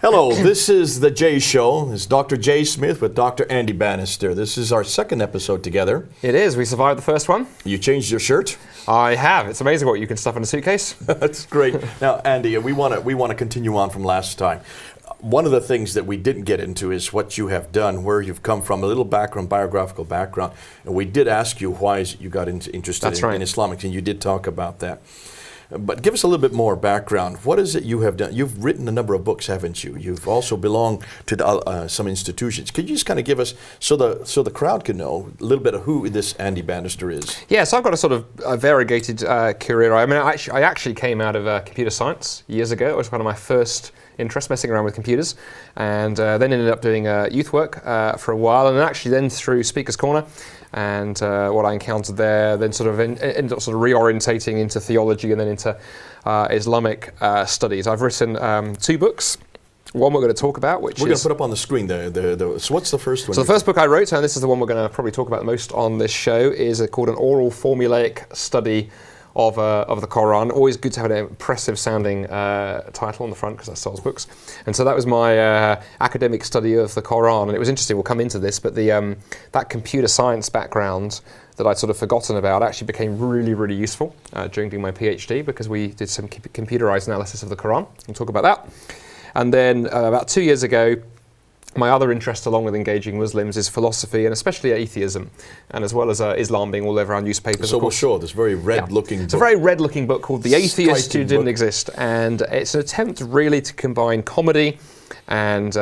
Hello, this is The Jay Show. It's Dr. Jay Smith with Dr. Andy Bannister. This is our second episode together. It is. We survived the first one. You changed your shirt? I have. It's amazing what you can stuff in a suitcase. That's great. Now, Andy, we want to continue on from last time. One of the things that we didn't get into is what you have done, where you've come from, a little background, biographical background. And we did ask you why you got interested in Islamic, and you did talk about that. But give us a little bit more background. What is it you have done? You've written a number of books, haven't you? You've also belonged to some institutions. Could you just kind of give us, so the crowd can know, a little bit of who this Andy Bannister is? Yeah, so I've got a sort of variegated career. I mean, I actually came out of computer science years ago. It was one of my first interests, messing around with computers, and then ended up doing youth work for a while, and actually then through Speaker's Corner. And what I encountered there, then sort of ended up sort of reorientating into theology and then into Islamic studies. I've written 2 books. One we're going to talk about, which we're going to put up on the screen. So what's the first one? So the first book I wrote, and this is the one we're going to probably talk about the most on this show, is called An Oral Formulaic Study of the Quran. Always good to have an impressive sounding title on the front because that sells books. And so that was my academic study of the Quran. And it was interesting, we'll come into this, but that computer science background that I'd sort of forgotten about actually became really, really useful during doing my PhD, because we did some computerized analysis of the Quran. We'll talk about that. And then about 2 years ago, my other interest, along with engaging Muslims, is philosophy, and especially atheism, and as well as Islam being all over our newspapers. So we'll show this very red-looking book. It's a very red-looking book called The Atheist Who Didn't Exist, and it's an attempt really to combine comedy and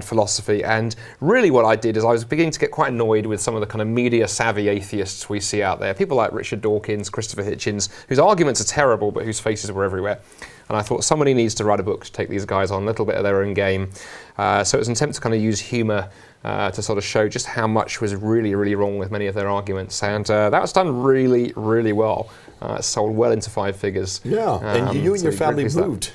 philosophy. And really what I did is I was beginning to get quite annoyed with some of the kind of media-savvy atheists we see out there. People like Richard Dawkins, Christopher Hitchens, whose arguments are terrible, but whose faces were everywhere. And I thought somebody needs to write a book to take these guys on a little bit of their own game. So it was an attempt to kind of use humour to sort of show just how much was really, really wrong with many of their arguments. And that was done really, really well. It sold well into 5 figures. Yeah, and you and your family moved.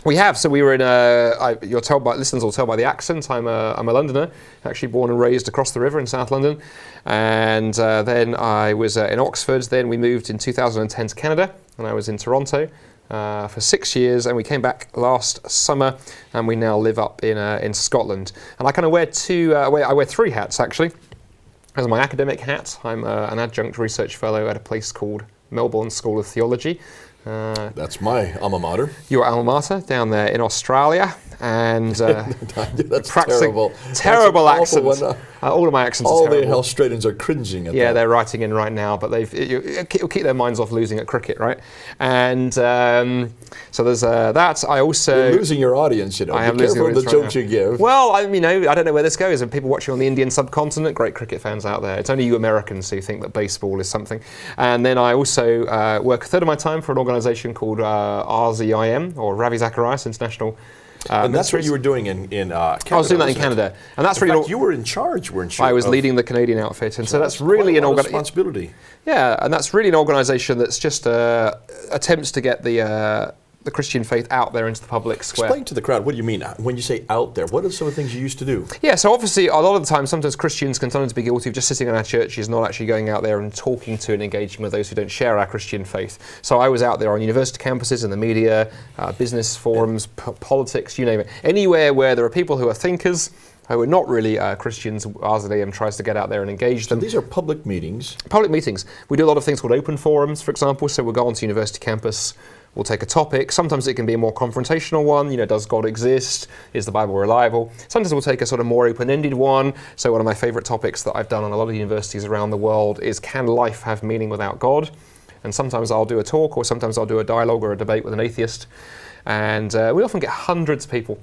We have. So we were in listeners will tell by the accent, I'm a Londoner, actually born and raised across the river in South London. And then I was in Oxford. Then we moved in 2010 to Canada, and I was in Toronto for 6 years, and we came back last summer, and we now live up in Scotland. And I kind of wear I wear 3 hats actually. There's my academic hat. I'm an adjunct research fellow at a place called Melbourne School of Theology. That's my alma mater. Your alma mater down there in Australia, and that's terrible accents. All of my accents are terrible. All the Australians are cringing at that. Yeah, they're writing in right now, but it'll keep their minds off losing at cricket, right? And so there's that. I also... You're losing your audience, you know. I am Be careful losing of the jokes you give. Well, I don't know where this goes. And people watching on the Indian subcontinent, great cricket fans out there. It's only you Americans who think that baseball is something. And then I also work a third of my time for an organisation called RZIM, or Ravi Zacharias International. And that's what you were doing in Canada. I was doing that in Canada, and that's really. You were in charge, weren't you? I was leading the Canadian outfit, and so that's really an responsibility. Yeah, and that's really an organisation that's just attempts to get the Christian faith out there into the public square. Explain to the crowd, what do you mean when you say out there? What are some of the things you used to do? Yeah, so obviously a lot of the time, sometimes Christians can sometimes be guilty of just sitting in our churches, not actually going out there and talking to and engaging with those who don't share our Christian faith. So I was out there on university campuses, in the media, business forums, politics, you name it. Anywhere where there are people who are thinkers, who are not really Christians, RZAM tries to get out there and engage them. So these are public meetings? Public meetings. We do a lot of things called open forums, for example. So we'll go onto university campus, we'll take a topic. Sometimes it can be a more confrontational one. You know, does God exist? Is the Bible reliable? Sometimes we'll take a sort of more open-ended one. So one of my favourite topics that I've done on a lot of universities around the world is, can life have meaning without God? And sometimes I'll do a talk, or sometimes I'll do a dialogue or a debate with an atheist. And we often get hundreds of people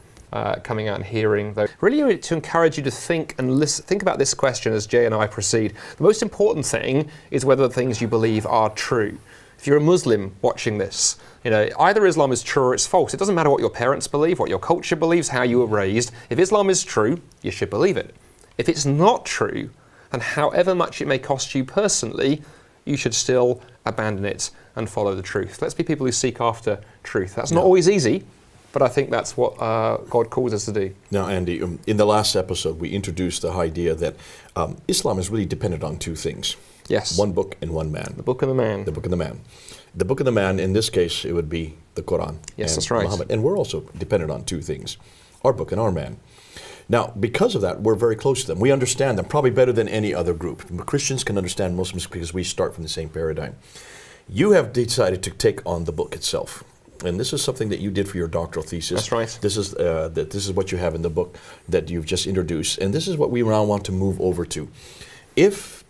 coming out and hearing those. Really to encourage you to think and think about this question as Jay and I proceed. The most important thing is whether the things you believe are true. If you're a Muslim watching this, you know, either Islam is true or it's false. It doesn't matter what your parents believe, what your culture believes, how you were raised. If Islam is true, you should believe it. If it's not true, and however much it may cost you personally, you should still abandon it and follow the truth. Let's be people who seek after truth. That's not always easy, but I think that's what God calls us to do. Now, Andy, in the last episode, we introduced the idea that Islam is really dependent on 2 things. Yes. One book and one man. The book and the man. The book and the man. The book and the man, in this case, it would be the Quran. Yes, that's right. Muhammad. And we're also dependent on 2 things. our book and our man. Now, because of that, we're very close to them. We understand them probably better than any other group. Christians can understand Muslims because we start from the same paradigm. You have decided to take on the book itself. And this is something that you did for your doctoral thesis. That's right. This is what you have in the book that you've just introduced. And this is what we now want to move over to. If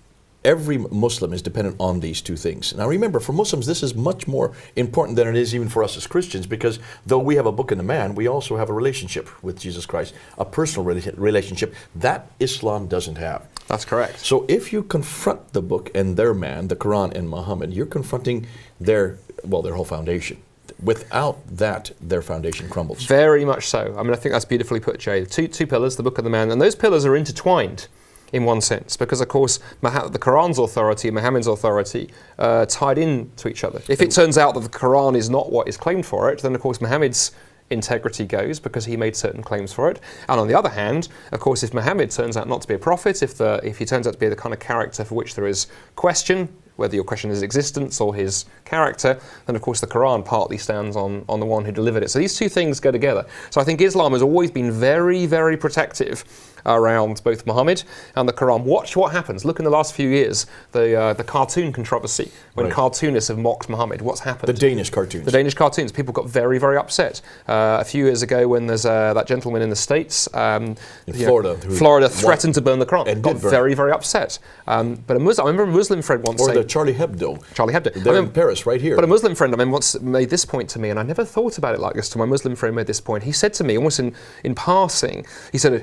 every Muslim is dependent on these two things. Now remember, for Muslims, this is much more important than it is even for us as Christians, because though we have a book and a man, we also have a relationship with Jesus Christ, a personal relationship that Islam doesn't have. That's correct. So if you confront the book and their man, the Quran and Muhammad, you're confronting their whole foundation. Without that, their foundation crumbles. Very much so. I mean, I think that's beautifully put, Jay. Two pillars, the book and the man, and those pillars are intertwined in one sense, because of course the Quran's authority and Muhammad's authority tied into each other. If it turns out that the Quran is not what is claimed for it, then of course Muhammad's integrity goes because he made certain claims for it. And on the other hand, of course, if Muhammad turns out not to be a prophet, if he turns out to be the kind of character for which there is question, whether your question is his existence or his character, then of course the Quran partly stands on the one who delivered it. So these two things go together. So I think Islam has always been very, very protective around both Muhammad and the Quran. Watch what happens. Look in the last few years, the cartoon controversy, when cartoonists have mocked Muhammad. What's happened? The Danish cartoons. The Danish cartoons. People got very, very upset. A few years ago when there's that gentleman in the States, in Florida, Florida threatened to burn the Quran. And got very, very upset. But I remember a Muslim friend once saying... Or the Charlie Hebdo. They're in Paris, right here. But a Muslim friend of mine once made this point to me, and I never thought about it like this till my Muslim friend made this point. He said to me, almost in passing, he said,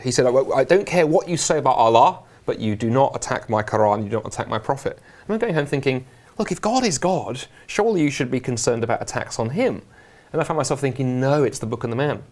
I don't care what you say about Allah, but you do not attack my Quran, you don't attack my Prophet. And I'm going home thinking, look, if God is God, surely you should be concerned about attacks on him. And I found myself thinking, no, it's the book and the man.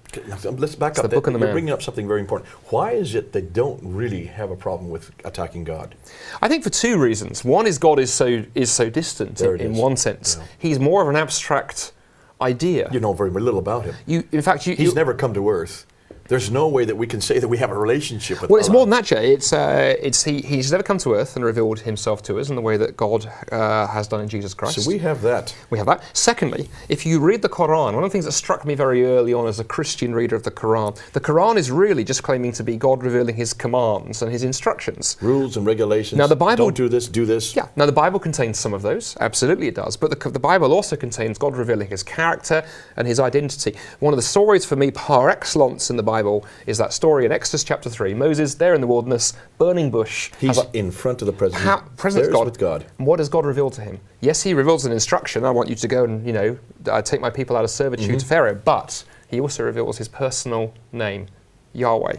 Let's back up. You're bringing up something very important. Why is it they don't really have a problem with attacking God? I think for two reasons. One is God is so distant in one sense. Yeah. He's more of an abstract idea. You know very little about him. He's never come to earth. There's no way that we can say that we have a relationship with Allah. Well, it's more than that, Jay. He's never come to earth and revealed himself to us in the way that God has done in Jesus Christ. So we have that. We have that. Secondly, if you read the Quran, one of the things that struck me very early on as a Christian reader of the Quran is really just claiming to be God revealing his commands and his instructions. Rules and regulations. Now the Bible... Don't do this, do this. Yeah. Now the Bible contains some of those. Absolutely it does. But the Bible also contains God revealing his character and his identity. One of the stories for me par excellence in the Bible is that story in Exodus chapter 3. Moses, there in the wilderness, burning bush. He's in front of the president. With God. And what does God reveal to him? Yes, he reveals an instruction. I want you to go and, take my people out of servitude to Pharaoh. But he also reveals his personal name, Yahweh.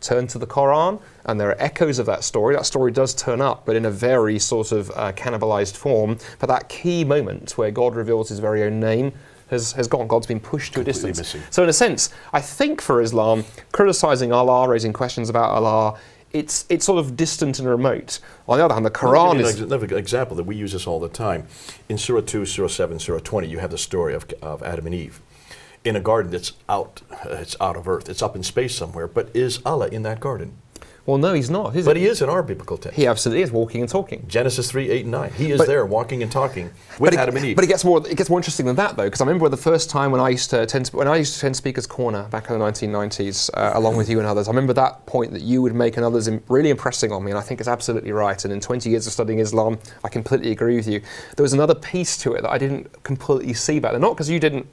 Turn to the Quran, and there are echoes of that story. That story does turn up, but in a very sort of cannibalized form. But that key moment where God reveals his very own name has gone. God's been pushed to a distance. Missing. So in a sense, I think for Islam, criticizing Allah, raising questions about Allah, it's sort of distant and remote. On the other hand, the Quran is... Another example that we use this all the time. In Surah 2, Surah 7, Surah 20, you have the story of Adam and Eve in a garden that's out of earth. It's up in space somewhere. But is Allah in that garden? Well, no, he's not, But he is in our biblical text. He absolutely is, walking and talking. Genesis 3, 8, and 9. He is there, walking and talking with Adam and Eve. But it gets more interesting than that, though, because I remember the first time when I used to attend Speaker's Corner back in the 1990s, along with you and others. I remember that point that you would make and others really impressing on me, and I think it's absolutely right. And in 20 years of studying Islam, I completely agree with you. There was another piece to it that I didn't completely see back then, not because you didn't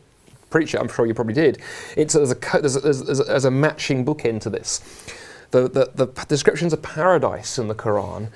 preach it. I'm sure you probably did. There's a matching bookend to this. The descriptions of paradise in the Quran,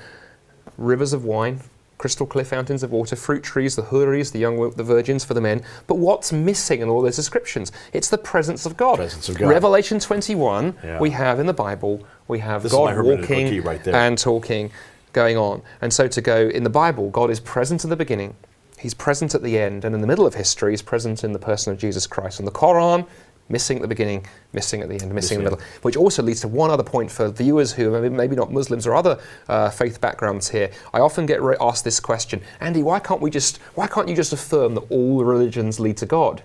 rivers of wine, crystal clear fountains of water, fruit trees, the houris, the virgins for the men. But what's missing in all those descriptions? It's the presence of God. Revelation 21, we have in the Bible, we have God walking and talking, going on. And so to go in the Bible, God is present in the beginning, he's present at the end, and in the middle of history, he's present in the person of Jesus Christ. And the Quran, missing at the beginning, missing at the end, missing in the middle. Which also leads to one other point for viewers who are maybe not Muslims or other faith backgrounds here. I often get asked this question, Andy, why can't you just affirm that all religions lead to God?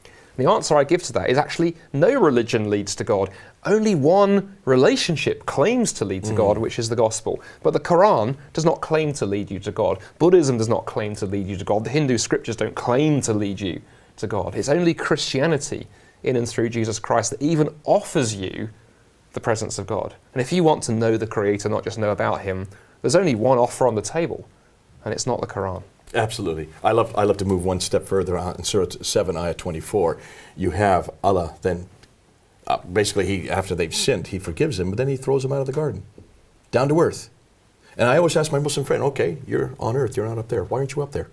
And the answer I give to that is actually no religion leads to God. Only one relationship claims to lead to God, which is the gospel. But the Quran does not claim to lead you to God. Buddhism does not claim to lead you to God. The Hindu scriptures don't claim to lead you to God. It's only Christianity in and through Jesus Christ that even offers you the presence of God. And if you want to know the Creator, not just know about Him, there's only one offer on the table, and it's not the Quran. Absolutely. I love to move one step further on in Surah 7, Ayah 24. You have Allah then, basically, after they've sinned, He forgives them, but then He throws them out of the garden, down to earth. And I always ask my Muslim friend, okay, you're on earth, you're not up there. Why aren't you up there?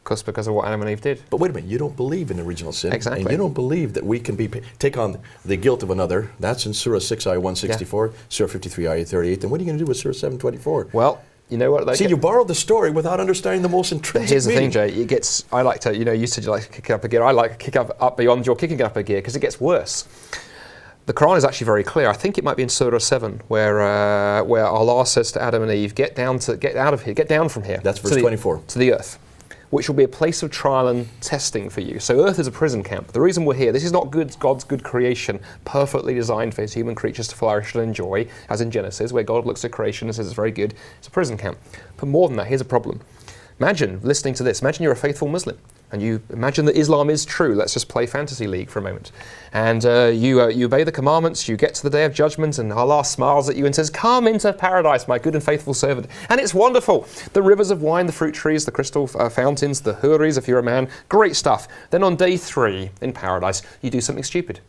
Because of what Adam and Eve did. But wait a minute, you don't believe in original sin. Exactly. And you don't believe that we can take on the guilt of another. That's in Surah 6, Ayah 164, Surah 53, Ayah 38. Then what are you going to do with Surah 724? Well, you know what? See, you borrowed the story without understanding the most intrinsic Here's the meaning. thing, Jay. I like to, you said you like to kick it up a gear. I like to kick up beyond your kicking it up a gear because it gets worse. The Quran is actually very clear. I think it might be in Surah 7 where Allah says to Adam and Eve, get down from here. That's verse 24. To the earth, which will be a place of trial and testing for you. So earth is a prison camp. The reason we're here, this is not God's good creation, perfectly designed for His human creatures to flourish and enjoy, as in Genesis, where God looks at creation and says it's very good. It's a prison camp. But more than that, here's a problem. Imagine listening to this. Imagine you're a faithful Muslim. And you imagine that Islam is true. Let's just play Fantasy League for a moment. And you obey the commandments, you get to the day of judgment, and Allah smiles at you and says, come into paradise, my good and faithful servant. And it's wonderful. The rivers of wine, the fruit trees, the crystal fountains, the houris, if you're a man, great stuff. Then on day 3 in paradise, you do something stupid.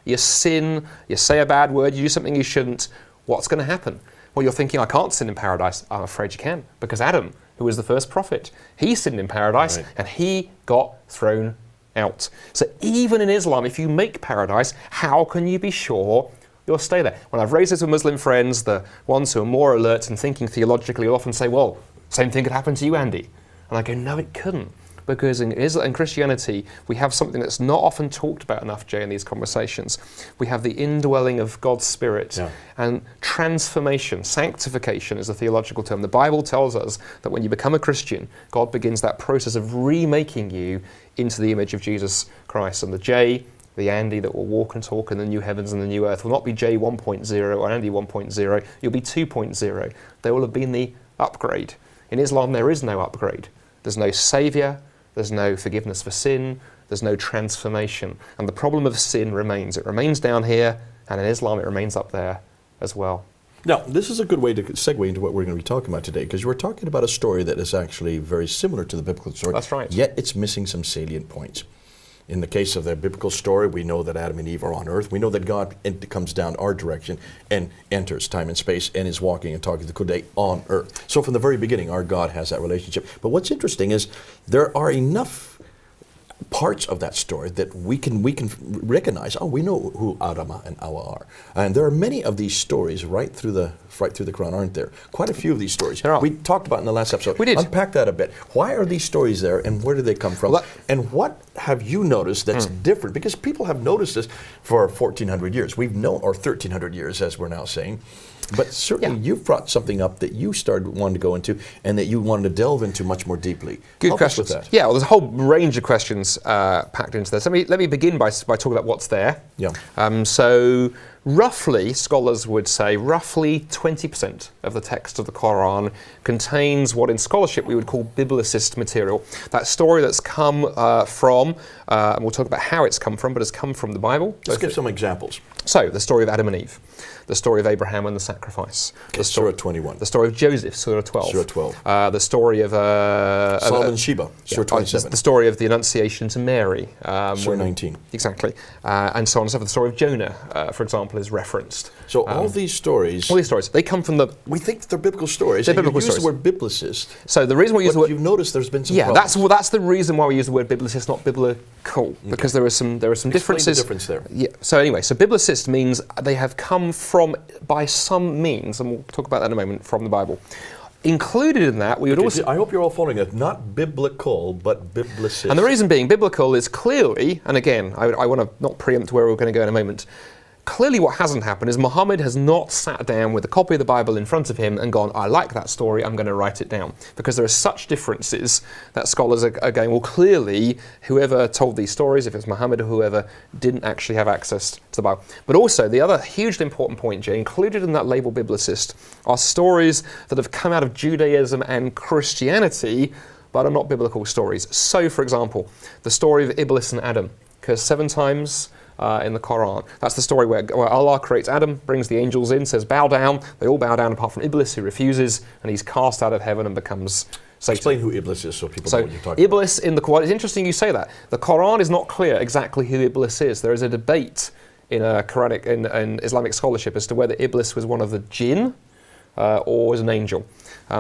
You sin, you say a bad word, you do something you shouldn't. What's going to happen? Well, you're thinking, I can't sin in paradise. I'm afraid you can, because Adam, who was the first prophet, he sinned in paradise, right, and he got thrown out. So even in Islam, if you make paradise, how can you be sure you'll stay there? When I've raised this with Muslim friends, the ones who are more alert and thinking theologically will often say, well, same thing could happen to you, Andy. And I go, no, it couldn't. Because in Islam and Christianity, we have something that's not often talked about enough, Jay, in these conversations. We have the indwelling of God's Spirit, and transformation, sanctification is a theological term. The Bible tells us that when you become a Christian, God begins that process of remaking you into the image of Jesus Christ. And the Jay, the Andy that will walk and talk in the new heavens and the new earth will not be Jay 1.0 or Andy 1.0, you'll be 2.0. There will have been the upgrade. In Islam, there is no upgrade. There's no saviour. There's no forgiveness for sin, there's no transformation. And the problem of sin remains. It remains down here, and in Islam it remains up there as well. Now, this is a good way to segue into what we're going to be talking about today, because we're talking about a story that is actually very similar to the biblical story. That's right. Yet it's missing some salient points. In the case of the biblical story, we know that Adam and Eve are on earth. We know that God comes down our direction and enters time and space and is walking and talking to the Kuday on earth. So from the very beginning, our God has that relationship. But what's interesting is there are enough parts of that story that we can recognize. Oh, we know who Adama and Awa are, and there are many of these stories right through the Quran, aren't there? Quite a few of these stories. There are. We talked about in the last episode. We did. Unpack that a bit. Why are these stories there, and where do they come from? And what have you noticed that's different? Because people have noticed this for 1,400 years. We've known, or 1,300 years, as we're now saying. But certainly you've brought something up that you started wanting to go into and that you wanted to delve into much more deeply. Good questions. With that. Yeah, well, there's a whole range of questions packed into this. Let me begin by talking about what's there. Yeah. So roughly, scholars would say, roughly 20% of the text of the Quran contains what in scholarship we would call biblicist material. That story that's come from, and we'll talk about how it's come from, but it's come from the Bible. Let's give some examples. So, the story of Adam and Eve, the story of Abraham and the sacrifice, Surah 21, the story of Joseph, Surah 12, Surah 12, the story of Solomon and Sheba, Surah 27, the story of the Annunciation to Mary, Surah 19, exactly, and so on and so forth. The story of Jonah, for example, is referenced. So all these stories, they come from the. We think they're biblical stories. They're biblical stories. Use the word biblicist. So the reason we use the word, you've noticed there's been some. Yeah, problems. that's the reason why we use the word biblicist, not biblical, because there are some differences. The difference there. Yeah. So anyway, so biblicist means they have come from by some means, and we'll talk about that in a moment, from the Bible. Included in that, we would also. I hope you're all following it. Not biblical, but biblicist. And the reason being, biblical is clearly, and again, I want to not preempt where we're going to go in a moment. Clearly what hasn't happened is Muhammad has not sat down with a copy of the Bible in front of him and gone, I like that story, I'm going to write it down. Because there are such differences that scholars are going, well, clearly whoever told these stories, if it's Muhammad or whoever, didn't actually have access to the Bible. But also, the other hugely important point, Jay, included in that label biblicist are stories that have come out of Judaism and Christianity, but are not biblical stories. So, for example, the story of Iblis and Adam occurs 7 times in the Quran. That's the story where Allah creates Adam, brings the angels in, says bow down. They all bow down apart from Iblis, who refuses, and he's cast out of heaven and becomes Satan. Explain who Iblis is so people know what you're talking about. Iblis in the Quran, it's interesting you say that. The Quran is not clear exactly who Iblis is. There is a debate in Quranic in Islamic scholarship as to whether Iblis was one of the jinn or was an angel.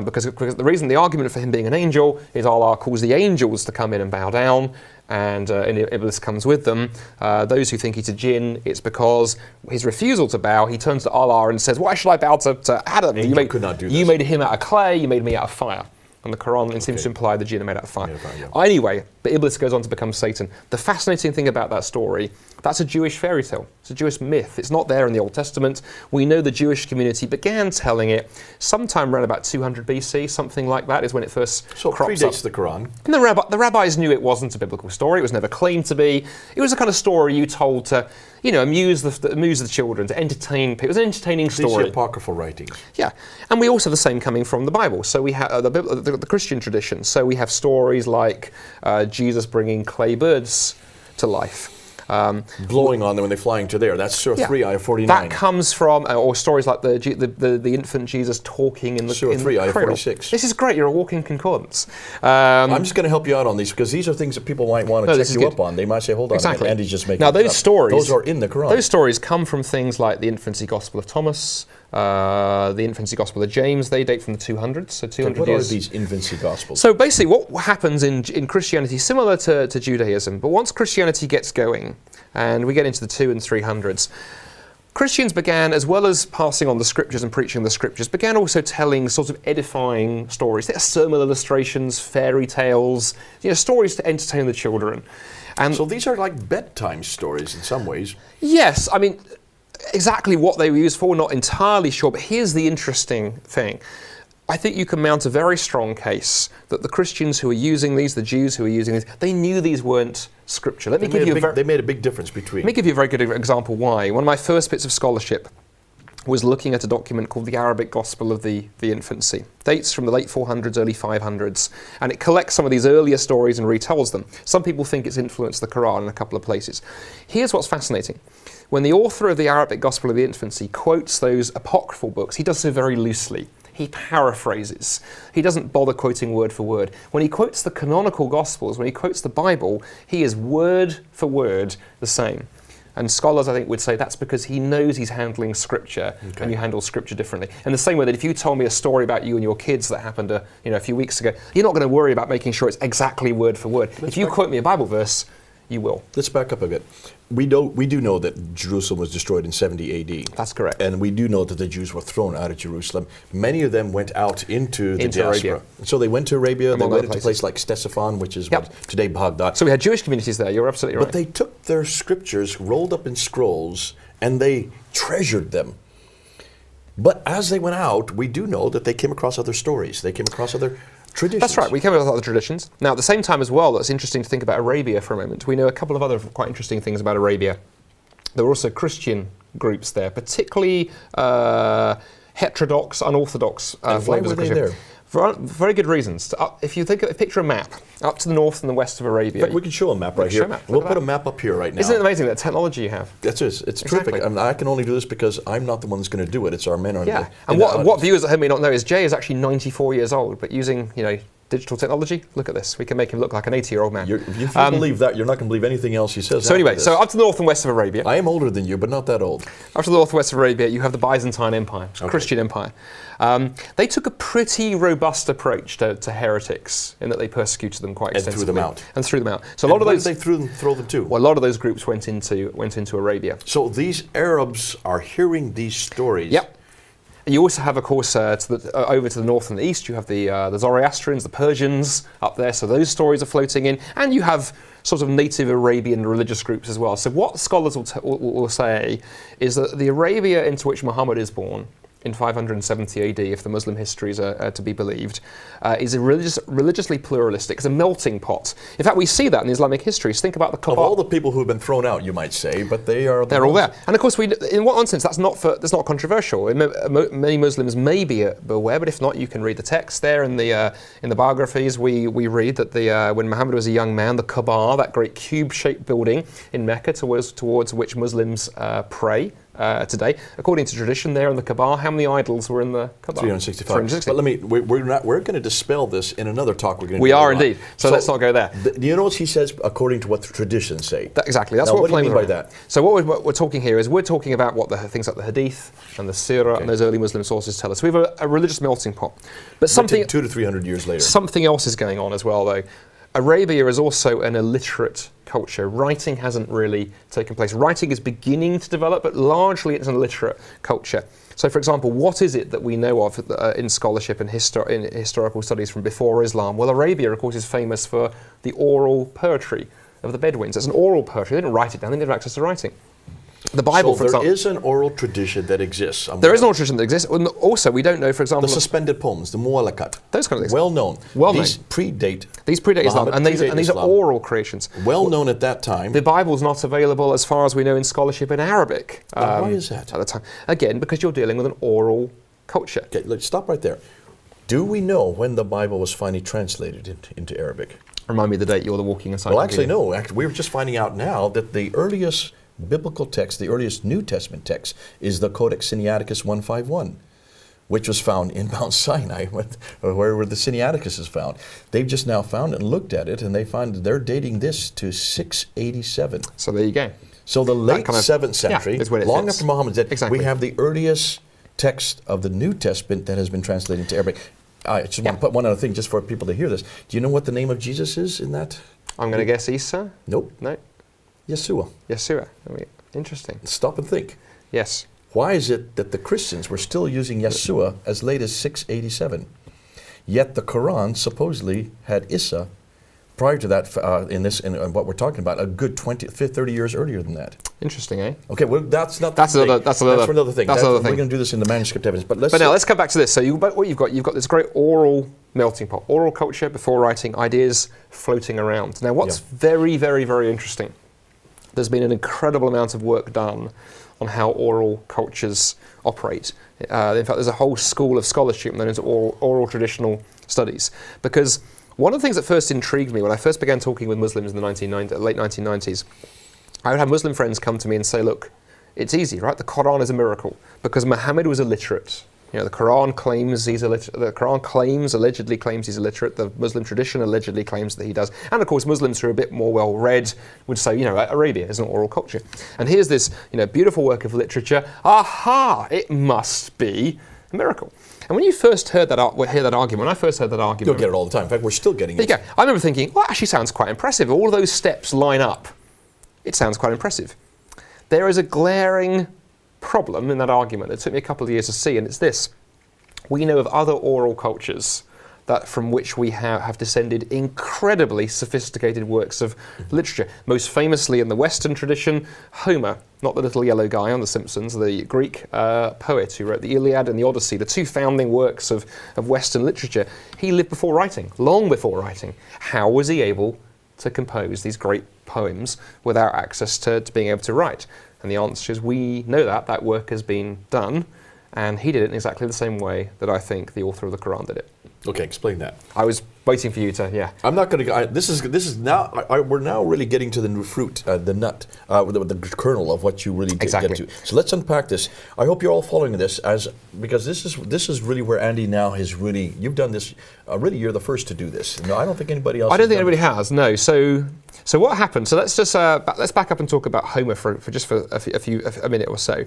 Because the argument for him being an angel is Allah calls the angels to come in and bow down, and Iblis comes with them. Those who think he's a jinn, it's because his refusal to bow, he turns to Allah and says, why should I bow to Adam? You made him out of clay, you made me out of fire. And the Quran seems to imply the jinn are made out of fire. Anyway, but Iblis goes on to become Satan. The fascinating thing about that story, that's a Jewish fairy tale. It's a Jewish myth. It's not there in the Old Testament. We know the Jewish community began telling it sometime around about 200 BC, something like that is when it first crops up. So it predates the Quran. And the rabbis knew it wasn't a biblical story. It was never claimed to be. It was the kind of story you told to, amuse the children, to entertain people. It was an entertaining story. These apocryphal writings. Yeah, and we also have the same coming from the Bible. So we have the Christian tradition. So we have stories like Jesus bringing clay birds to life. Blowing on them when they're flying to there. That's Surah 3, Ayah 49. That comes from, or stories like the infant Jesus talking in the Surah 3, Ayah cradle. 46. This is great. You're a walking concordance. I'm just going to help you out on these because these are things that people might want to check you up on. They might say, hold on, exactly. Andy's just making now those stories. Those are in the Quran. Those stories come from things like the infancy gospel of Thomas, the infancy gospel of James. They date from the 200s, so 200 what years. What are these infancy gospels? So basically what happens in Christianity, similar to Judaism, but once Christianity gets going, and we get into the 200s and 300s, Christians began, as well as passing on the scriptures and preaching the scriptures, began also telling sort of edifying stories. They're sermon illustrations, fairy tales, stories to entertain the children. And so these are like bedtime stories in some ways. Yes, I mean, exactly what they were used for, we're not entirely sure, but here's the interesting thing. I think you can mount a very strong case that the Christians who are using these, the Jews who are using these, they knew these weren't scripture. They made a big difference between. Let me give you a very good example why. One of my first bits of scholarship was looking at a document called the Arabic Gospel of the Infancy. Dates from the late 400s, early 500s, and it collects some of these earlier stories and retells them. Some people think it's influenced the Quran in a couple of places. Here's what's fascinating. When the author of the Arabic Gospel of the Infancy quotes those apocryphal books, he does so very loosely. He paraphrases. He doesn't bother quoting word for word. When he quotes the canonical Gospels, when he quotes the Bible, he is word for word the same. And scholars, I think, would say that's because he knows he's handling Scripture, and you handle Scripture differently. In the same way that if you told me a story about you and your kids that happened a few weeks ago, you're not going to worry about making sure it's exactly word for word. If you quote me a Bible verse, you will. Let's back up a bit. We do know that Jerusalem was destroyed in 70 AD. That's correct. And we do know that the Jews were thrown out of Jerusalem. Many of them went out into the diaspora. Arabia. So they went to Arabia, they went to a places. place like Ctesiphon, which is what today Baghdad. So we had Jewish communities there, you're absolutely right. But they took their scriptures, rolled up in scrolls, and they treasured them. But as they went out, we do know that they came across other stories. They came across other traditions. That's right, we came up with other traditions. Now, at the same time as well, it's interesting to think about Arabia for a moment. We know a couple of other quite interesting things about Arabia. There were also Christian groups there, particularly heterodox, unorthodox and why were they there? For very good reasons. If you picture a map, up to the north and the west of Arabia. We can show a map right here. We'll put a map up here right now. Isn't it amazing that technology you have? It's terrific. I can only do this because I'm not the one that's going to do it. It's our men. Yeah. And what viewers at home may not know is Jay is actually 94 years old, but using digital technology, look at this. We can make him look like an 80-year-old man. If you believe that, you're not going to believe anything else he says. So anyway, up to the north and west of Arabia. I am older than you, but not that old. Up to the north and west of Arabia, you have the Byzantine Empire, Christian Empire. They took a pretty robust approach to heretics in that they persecuted them quite extensively. And threw them out. So a lot of those they throw them to. Well, a lot of those groups went into Arabia. So these Arabs are hearing these stories. Yep. You also have, of course, over to the north and the east, you have the Zoroastrians, the Persians up there, so those stories are floating in, and you have sort of native Arabian religious groups as well. So what scholars will say is that the Arabia into which Muhammad is born in 570 AD, if the Muslim histories are to be believed, is a religiously pluralistic. It's a melting pot. In fact, we see that in Islamic history. Think about the Kaaba. Of all the people who have been thrown out, you might say, but they're all there. And of course, in one sense, that's not controversial. Many Muslims may be aware, but if not, you can read the text there in the biographies. We read that when Muhammad was a young man, the Kaaba, that great cube-shaped building in Mecca towards which Muslims pray today, according to tradition, there in the Kaaba, how many idols were in the Kaaba? 365. 360. But we're going to dispel this in another talk we're going to do. We are indeed. So let's not go there. Do you know what he says according to what the traditions say? Exactly. That's now, what do you mean by that? So what we're talking here is we're talking about what the things like the Hadith and the Sirah and those early Muslim sources tell us. We have a religious melting pot. But something 200 to 300 years later. Something else is going on as well, though. Arabia is also an illiterate culture. Writing hasn't really taken place. Writing is beginning to develop, but largely it's an illiterate culture. So, for example, what is it that we know of in scholarship and in historical studies from before Islam? Well, Arabia, of course, is famous for the oral poetry of the Bedouins. It's an oral poetry. They didn't write it down. They didn't have access to writing. The Bible, for example. There is an oral tradition that exists. There is an oral tradition that exists. And also, we don't know, for example, the suspended poems, the mu'allaqat. Those kind of things. Well known. These predate Islam, and these are oral creations. Well known at that time. The Bible's not available, as far as we know, in scholarship in Arabic. Why is that? At the time, again, because you're dealing with an oral culture. Okay, look, stop right there. Do we know when the Bible was finally translated into Arabic? Remind me of the date. You're the walking encyclopedia. Well, actually, no. We were just finding out now that the earliest biblical text, the earliest New Testament text, is the Codex Sinaiticus 151, which was found in Mount Sinai, where the Sinaiticus is found. They've just now found it and looked at it, and they find they're dating this to 687. So there you go. So the late 7th century, long after Muhammad's dead, we have the earliest text of the New Testament that has been translated into Arabic. I just want to put one other thing just for people to hear this. Do you know what the name of Jesus is in that? I'm going to guess Isa. Nope. No. Yeshua. Yeshua. Interesting. Stop and think. Yes. Why is it that the Christians were still using Yeshua as late as 687? Yet the Quran supposedly had Isa prior to that, in what we're talking about, a good 30 years earlier than that. Interesting, eh? Okay, well, that's not. That's for another thing. We're going to do this in the manuscript evidence. But now let's come back to this. So what you've got this great oral melting pot, oral culture before writing, ideas floating around. Now, what's very, very, very interesting? There's been an incredible amount of work done on how oral cultures operate. In fact, there's a whole school of scholarship known as oral traditional studies. Because one of the things that first intrigued me when I first began talking with Muslims in the late 1990s, I would have Muslim friends come to me and say, look, it's easy, right? The Quran is a miracle because Muhammad was illiterate. You know, the Quran claims he's illiterate. The Quran allegedly claims he's illiterate. The Muslim tradition allegedly claims that he does. And of course, Muslims who are a bit more well-read would say, you know, Arabia is an oral culture. And here's this, beautiful work of literature. Aha! It must be a miracle. And when you first hear that argument, when I first heard that argument, you'll get it all the time. In fact, we're still getting it. There you go. I remember thinking, well, actually sounds quite impressive. All of those steps line up. It sounds quite impressive. There is a glaring problem in that argument. It took me a couple of years to see, and it's this. We know of other oral cultures from which we have descended incredibly sophisticated works of literature. Most famously in the Western tradition, Homer, not the little yellow guy on The Simpsons, the Greek poet who wrote the Iliad and the Odyssey, the two founding works of Western literature. He lived before writing, long before writing. How was he able to compose these great poems without access to being able to write? And the answer is we know that work has been done, and he did it in exactly the same way that I think the author of the Quran did it. Okay, explain that. I was waiting for you to, I'm not going to. This is now. We're now really getting to the fruit, the nut, the kernel of what you really did get to. So let's unpack this. I hope you're all following this because this is really where Andy now has really. You've done this. Really, you're the first to do this. No, I don't think anybody else. I don't think anybody has. No. So what happened? So let's just let's back up and talk about Homer for a minute or so.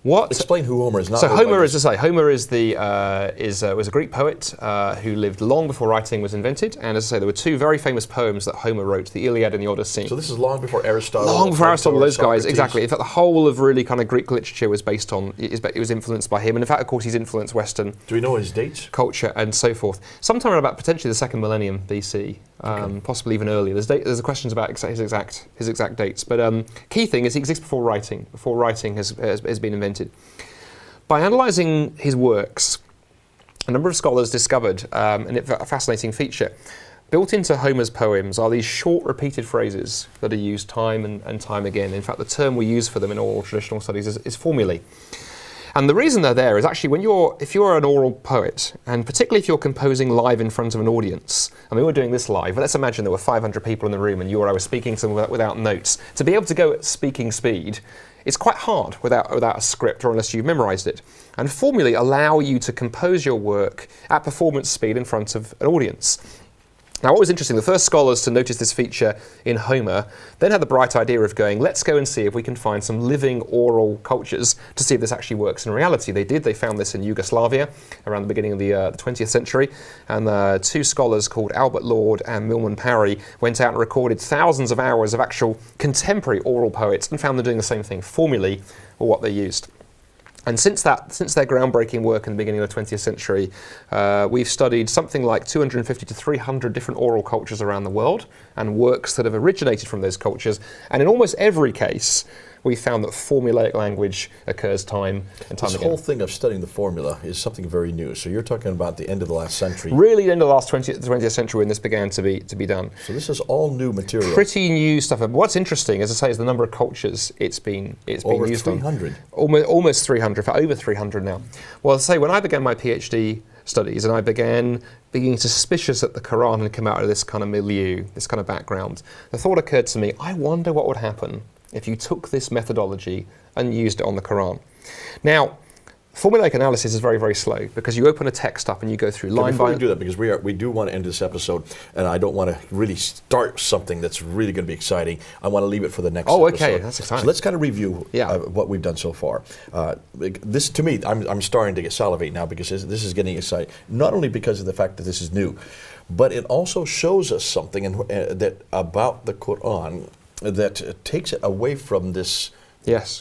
Explain who Homer is. So Homer, as I say, Homer was a Greek poet who lived long before writing was invented, and as I say, there were two very famous poems that Homer wrote: the Iliad and the Odyssey. So this is long before Aristotle. Long before Aristotle, those guys, exactly. In fact, the whole of really kind of Greek literature was based on. It was influenced by him, and in fact, of course, he's influenced Western. Do we know his dates? Culture and so forth. Sometime around about potentially the second millennium BC. Possibly even earlier. There's questions about his exact dates, but key thing is he exists before writing. Before writing has been invented. By analysing his works, a number of scholars discovered a fascinating feature. Built into Homer's poems are these short repeated phrases that are used time and time again. In fact, the term we use for them in oral traditional studies is formulae. And the reason they're there is actually if you're an oral poet, and particularly if you're composing live in front of an audience, I mean, we're doing this live, but let's imagine there were 500 people in the room and you or I were speaking to them without notes. To be able to go at speaking speed, it's quite hard without a script or unless you've memorized it. And formulae allow you to compose your work at performance speed in front of an audience. Now, what was interesting, the first scholars to notice this feature in Homer then had the bright idea of going, let's go and see if we can find some living oral cultures to see if this actually works in reality. They did. They found this in Yugoslavia around the beginning of the 20th century. And two scholars called Albert Lord and Milman Parry went out and recorded thousands of hours of actual contemporary oral poets and found them doing the same thing. Formulae were what they used. And since their groundbreaking work in the beginning of the 20th century, we've studied something like 250 to 300 different oral cultures around the world and works that have originated from those cultures. And in almost every case, we found that formulaic language occurs time and time again. This whole thing of studying the formula is something very new. So you're talking about the end of the last century. Really, the end of the last 20th century when this began to be done. So this is all new material. Pretty new stuff. And what's interesting, as I say, is the number of cultures it's been used on. Over 300. Almost 300, in fact, over 300 now. Well, say when I began my PhD studies and I began being suspicious that the Quran had come out of this kind of milieu, this kind of background, the thought occurred to me, I wonder what would happen if you took this methodology and used it on the Quran. Now, formulaic analysis is very, very slow because you open a text up and you go through line by line. Before we do that, because we do want to end this episode, and I don't want to really start something that's really going to be exciting. I want to leave it for the next episode. Oh, okay, that's exciting. So let's kind of review what we've done so far. This, to me, I'm starting to get salivate now because this is getting exciting. Not only because of the fact that this is new, but it also shows us something that about the Quran that takes it away from this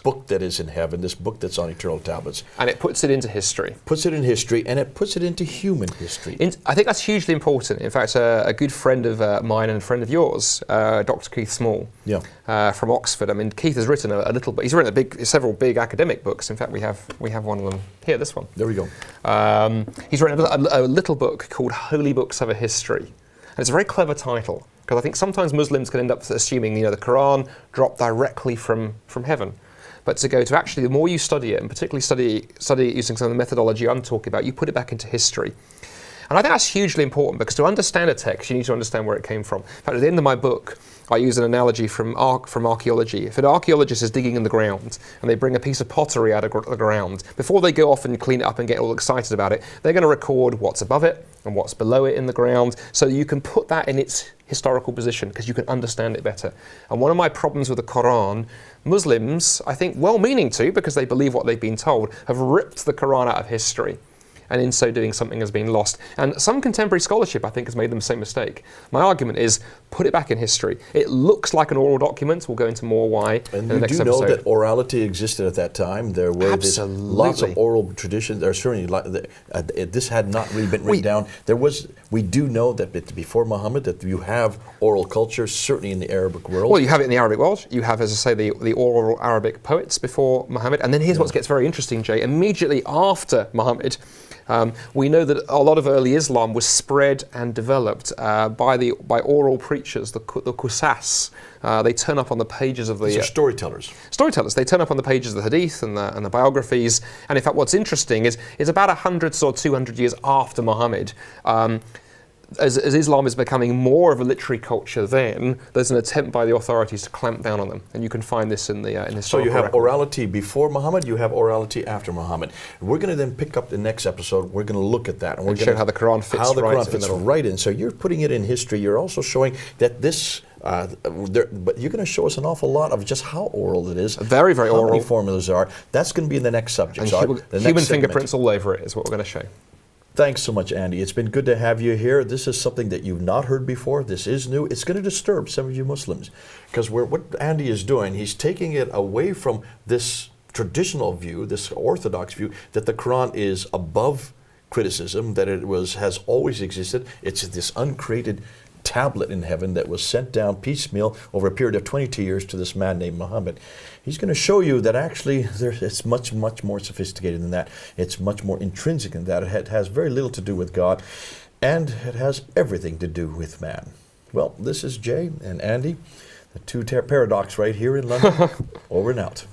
book that is in heaven, this book that's on eternal tablets. And it puts it into history. Puts it in history, and it puts it into human history. I think that's hugely important. In fact, a good friend of mine and a friend of yours, Dr. Keith Small, from Oxford. I mean, Keith has written a little bit. He's written several big academic books. In fact, we have one of them here. This one. There we go. He's written a little book called Holy Books Have a History, and it's a very clever title. Because I think sometimes Muslims can end up assuming, the Quran dropped directly from heaven. But to actually, the more you study it, and particularly study it using some of the methodology I'm talking about, you put it back into history. And I think that's hugely important because to understand a text, you need to understand where it came from. In fact, at the end of my book, I use an analogy from archaeology. If an archaeologist is digging in the ground and they bring a piece of pottery out of the ground, before they go off and clean it up and get all excited about it, they're going to record what's above it and what's below it in the ground so you can put that in its historical position because you can understand it better. And one of my problems with the Quran, Muslims, I think well-meaning to, because they believe what they've been told, have ripped the Quran out of history. And in so doing, something has been lost. And some contemporary scholarship, I think, has made the same mistake. My argument is, put it back in history. It looks like an oral document. We'll go into more why in the next episode. And you do know that orality existed at that time? There were lots of oral traditions. There are certainly this had not really been written down. We do know that before Muhammad, that you have oral culture, certainly in the Arabic world. Well, you have it in the Arabic world. You have, as I say, the oral Arabic poets before Muhammad. And then here's what gets very interesting, Jay. Immediately after Muhammad, we know that a lot of early Islam was spread and developed by oral preachers, the qusas. They turn up on the pages of the... These are storytellers. Storytellers. They turn up on the pages of the hadith and the biographies. And in fact, what's interesting is about 100 or 200 years after Muhammad, as Islam is becoming more of a literary culture, then there's an attempt by the authorities to clamp down on them, and you can find this in the historical So you have record. Orality before Muhammad, you have orality after Muhammad. We're going to then pick up the next episode. We're going to look at that, and we're going show how the Quran fits right in. So you're putting it in history. You're also showing that this. But you're going to show us an awful lot of just how oral it is. Very, very oral. How many formulas are. That's going to be in the next subject. And human fingerprints all over it is what we're going to show. Thanks so much, Andy. It's been good to have you here. This is something that you've not heard before. This is new. It's going to disturb some of you Muslims because what Andy is doing, he's taking it away from this traditional view, this orthodox view, that the Quran is above criticism, that it has always existed. It's this uncreated tablet in heaven that was sent down piecemeal over a period of 22 years to this man named Muhammad. He's going to show you that actually it's much, much more sophisticated than that. It's much more intrinsic than that. It has very little to do with God, and it has everything to do with man. Well, this is Jay and Andy, the two paradox right here in London. Over and out.